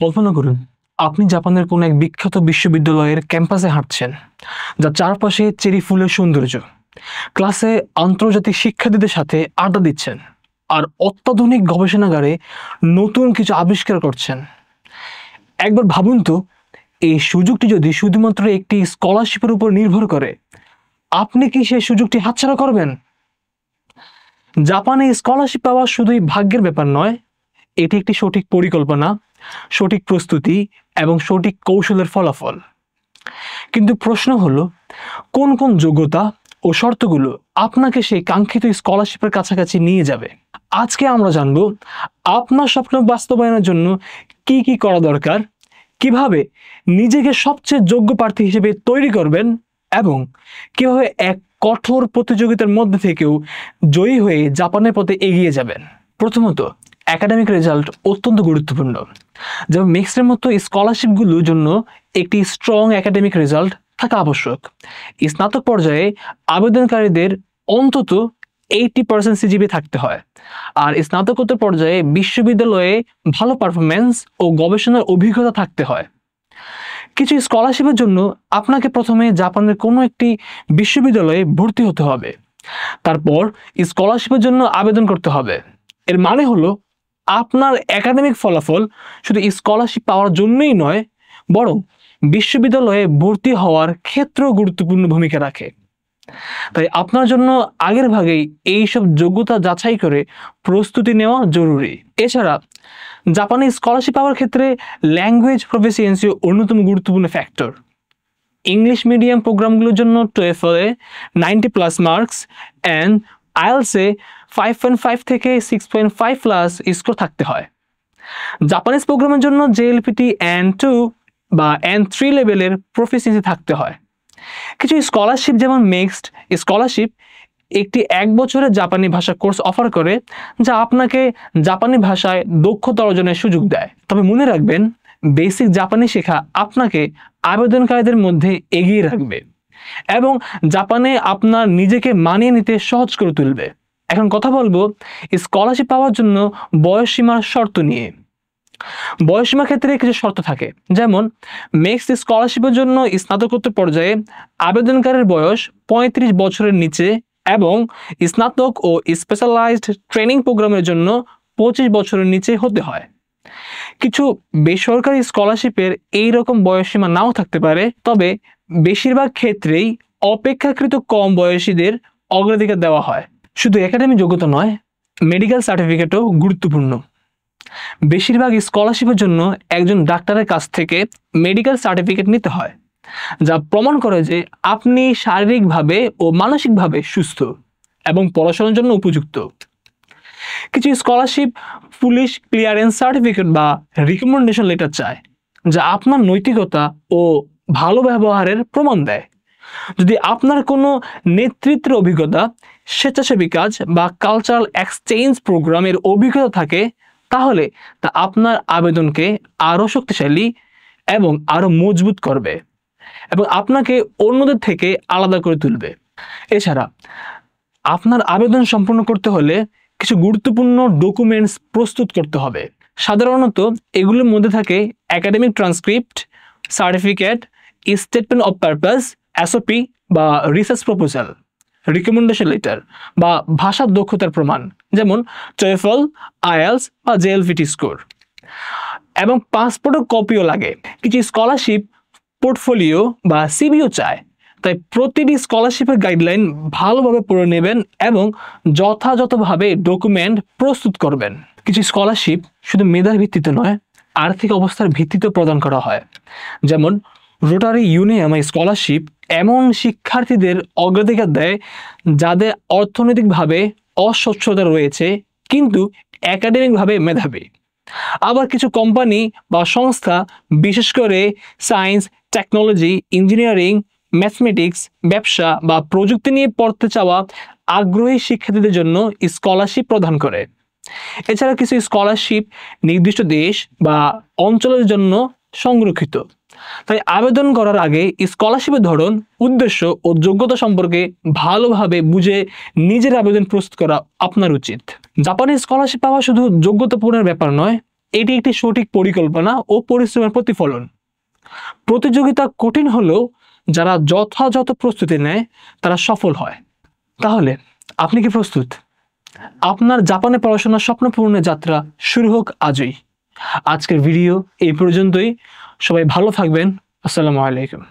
কল্পনা করুন, আপনি জাপানের কোনো এক বিখ্যাত বিশ্ববিদ্যালয়ের ক্যাম্পাসে হাঁটছেন, যার চারপাশে চেরি ফুলের সৌন্দর্য। ক্লাসে আন্তর্জাতিক শিক্ষার্থীদের সাথে আড্ডা দিচ্ছেন, আর অত্যাধুনিক গবেষণাগারে নতুন কিছু আবিষ্কার করছেন। একবার ভাবুন তো, এই সুযোগটি যদি শুধুমাত্র একটি স্কলারশিপের উপর নির্ভর করে, আপনি কি সেই সুযোগটি হাতছাড়া করবেন? জাপানে স্কলারশিপ পাওয়া শুধুই ভাগ্যের ব্যাপার নয়, এটি একটি সঠিক পরিকল্পনা, সঠিক প্রস্তুতি এবং সঠিক কৌশলের ফলাফল। কিন্তু প্রশ্ন হলো, কোন কোন যোগ্যতা ও শর্তগুলো আপনাকে সেই কাঙ্ক্ষিত স্কলারশিপের কাছাকাছি নিয়ে যাবে? আজকে আমরা জানব আপনার স্বপ্ন বাস্তবায়নের জন্য কি কি করা দরকার, কিভাবে নিজেকে সবচেয়ে যোগ্য প্রার্থী হিসেবে তৈরি করবেন এবং কিভাবে এক কঠোর প্রতিযোগিতার মধ্যে থেকেও জয়ী হয়ে জাপানের পথে এগিয়ে যাবেন। প্রথমত, একাডেমিক রেজাল্ট অত্যন্ত গুরুত্বপূর্ণ। যেমন মেক্সের মতো স্কলারশিপগুলোর জন্য একটি স্ট্রং একাডেমিক রেজাল্ট থাকা আবশ্যক। স্নাতক পর্যায়ে আবেদনকারীদের অন্তত 80% সিজিপি থাকতে হয়, আর স্নাতকোত্তর পর্যায়ে বিশ্ববিদ্যালয়ে ভালো পারফরমেন্স ও গবেষণার অভিজ্ঞতা থাকতে হয়। কিছু স্কলারশিপের জন্য আপনাকে প্রথমে জাপানের কোনো একটি বিশ্ববিদ্যালয়ে ভর্তি হতে হবে, তারপর স্কলারশিপের জন্য আবেদন করতে হবে। এর মানে হলো, আপনার একাডেমিক ফলাফল শুধু স্কলারশিপ পাওয়ার জন্যই নয়, বরং বিশ্ববিদ্যালয়ে ভর্তি হওয়ার ক্ষেত্রেও গুরুত্বপূর্ণ ভূমিকা রাখে। তাই আপনার জন্য আগের ভাগেই এইসব যোগ্যতা যাচাই করে প্রস্তুতি নেওয়া জরুরি। এছাড়া জাপানে স্কলারশিপ পাওয়ার ক্ষেত্রে ল্যাঙ্গুয়েজ প্রফিসিয়েন্সি অন্যতম গুরুত্বপূর্ণ ফ্যাক্টর। ইংলিশ মিডিয়াম প্রোগ্রামগুলোর জন্য TOEFL-এ 90+ মার্কস অ্যান্ড IELTS-এ 5.5 থেকে 6.5+ স্কোর থাকতে হয়। জাপানিজ প্রোগ্রামের জন্য JLPT N2 বা N3 লেভেলের প্রফিসিয়েন্সি থাকতে হয়। কিছু স্কলারশিপ যেমন মিক্সড স্কলারশিপ একটি 1 বছরের জাপানি ভাষা কোর্স অফার করে, যা আপনাকে জাপানি ভাষায় দক্ষতা অর্জনের সুযোগ দেয়। তবে মনে রাখবেন, বেসিক জাপানি শেখা আপনাকে আবেদনকারীদের মধ্যে এগিয়ে রাখবে এবং জাপানে আপনার নিজেকে মানিয়ে নিতে সহজ করে তুলবে। এখন কথা বলবো স্কলারশিপ পাওয়ার জন্য বয়সসীমার শর্ত নিয়ে। বয়সসীমার ক্ষেত্রে কিছু শর্ত থাকে, যেমন মিক্সড স্কলারশিপের জন্য স্নাতকোত্তর পর্যায়ে আবেদনকারীর বয়স 35 বছরের নিচে এবং স্নাতক ও স্পেশালাইজড ট্রেনিং প্রোগ্রামের জন্য 25 বছরের নিচে হতে হয়। কিছু বেসরকারি স্কলারশিপের এইরকম বয়সসীমা নাও থাকতে পারে, তবে বেশিরভাগ ক্ষেত্রেই অপেক্ষাকৃত কম বয়সীদের অগ্রাধিকার দেওয়া হয়। শুধু একাডেমিক যোগ্যতা নয়, মেডিকেল সার্টিফিকেটও গুরুত্বপূর্ণ। বেশিরভাগ স্কলারশিপের জন্য একজন ডাক্তারের কাছ থেকে মেডিকেল সার্টিফিকেট নিতে হয়, যা প্রমাণ করে যে আপনি শারীরিকভাবে ও মানসিকভাবে সুস্থ এবং পড়াশোনার জন্য উপযুক্ত। কিছু স্কলারশিপ পুলিশ ক্লিয়ারেন্স সার্টিফিকেট বা রিকমেন্ডেশন লেটার চায়, যা আপনার নৈতিকতা ও ভালো ব্যবহারের প্রমাণ দেয়। যদি আপনার কোনো নেতৃত্বের অভিজ্ঞতা, স্বেচ্ছাসেবী কাজ বা কালচারাল এক্সচেঞ্জ প্রোগ্রামের অভিজ্ঞতা থাকে, তাহলে তা আপনার আবেদনকে আরও শক্তিশালী এবং আরও মজবুত করবে এবং আপনাকে অন্যদের থেকে আলাদা করে তুলবে। এছাড়া আপনার আবেদন সম্পন্ন করতে হলে কিছু গুরুত্বপূর্ণ ডকুমেন্টস প্রস্তুত করতে হবে। সাধারণত এগুলোর মধ্যে থাকে academic transcript, certificate, statement of purpose, SOP বা রিসার্চ প্রপোজাল, রিকমেন্ডেশন লেটার বা ভাষার দক্ষতার প্রমাণ, যেমন TOEFL, IELTS বা JLPT স্কোর, এবং পাসপোর্টের কপিও লাগে। কিছু স্কলারশিপ পোর্টফোলিও বা CVও চায়, তাই প্রতিটি স্কলারশিপের গাইডলাইন ভালোভাবে পড়ে নেবেন এবং যথাযথভাবে ডকুমেন্ট প্রস্তুত করবেন। কিছু স্কলারশিপ শুধু মেধার ভিত্তিতে নয়, আর্থিক অবস্থার ভিত্তিতে প্রদান করা হয়। যেমন রোটারি ইউনিয়ন স্কলারশিপ এমন শিক্ষার্থীদের অগ্রাধিকার দেয় যাদের অর্থনৈতিকভাবে অসচ্ছলতা রয়েছে কিন্তু একাডেমিকভাবে মেধাবী। আবার কিছু কোম্পানি বা সংস্থা, বিশেষ করে সায়েন্স, টেকনোলজি, ইঞ্জিনিয়ারিং, ম্যাথমেটিক্স, ব্যবসা বা প্রযুক্তি নিয়ে পড়তে চাওয়া আগ্রহী শিক্ষার্থীদের জন্য স্কলারশিপ প্রদান করে। এছাড়া কিছু স্কলারশিপ নির্দিষ্ট দেশ বা অঞ্চলের জন্য সংরক্ষিত, তাই আবেদন করার আগে স্কলারশিপের ধরন, উদ্দেশ্য ও যোগ্যতা সম্পর্কে ভালোভাবে বুঝে নিজের আবেদন প্রস্তুত করা আপনার উচিত। জাপানে স্কলারশিপ পাওয়া শুধু যোগ্যতা পূরণের ব্যাপার নয়, এটি একটি সঠিক পরিকল্পনা ও পরিশ্রমের প্রতিফলন। প্রতিযোগিতা কঠিন হলেও যারা যথাযথ প্রস্তুতি নেয় তারা সফল হয়। তাহলে আপনি কি প্রস্তুত? আপনার জাপানে পড়াশোনার স্বপ্ন পূরণের যাত্রা শুরু হোক আজই। আজকের ভিডিও এই পর্যন্তই। সবাই ভালো থাকবেন। আসসালামু আলাইকুম।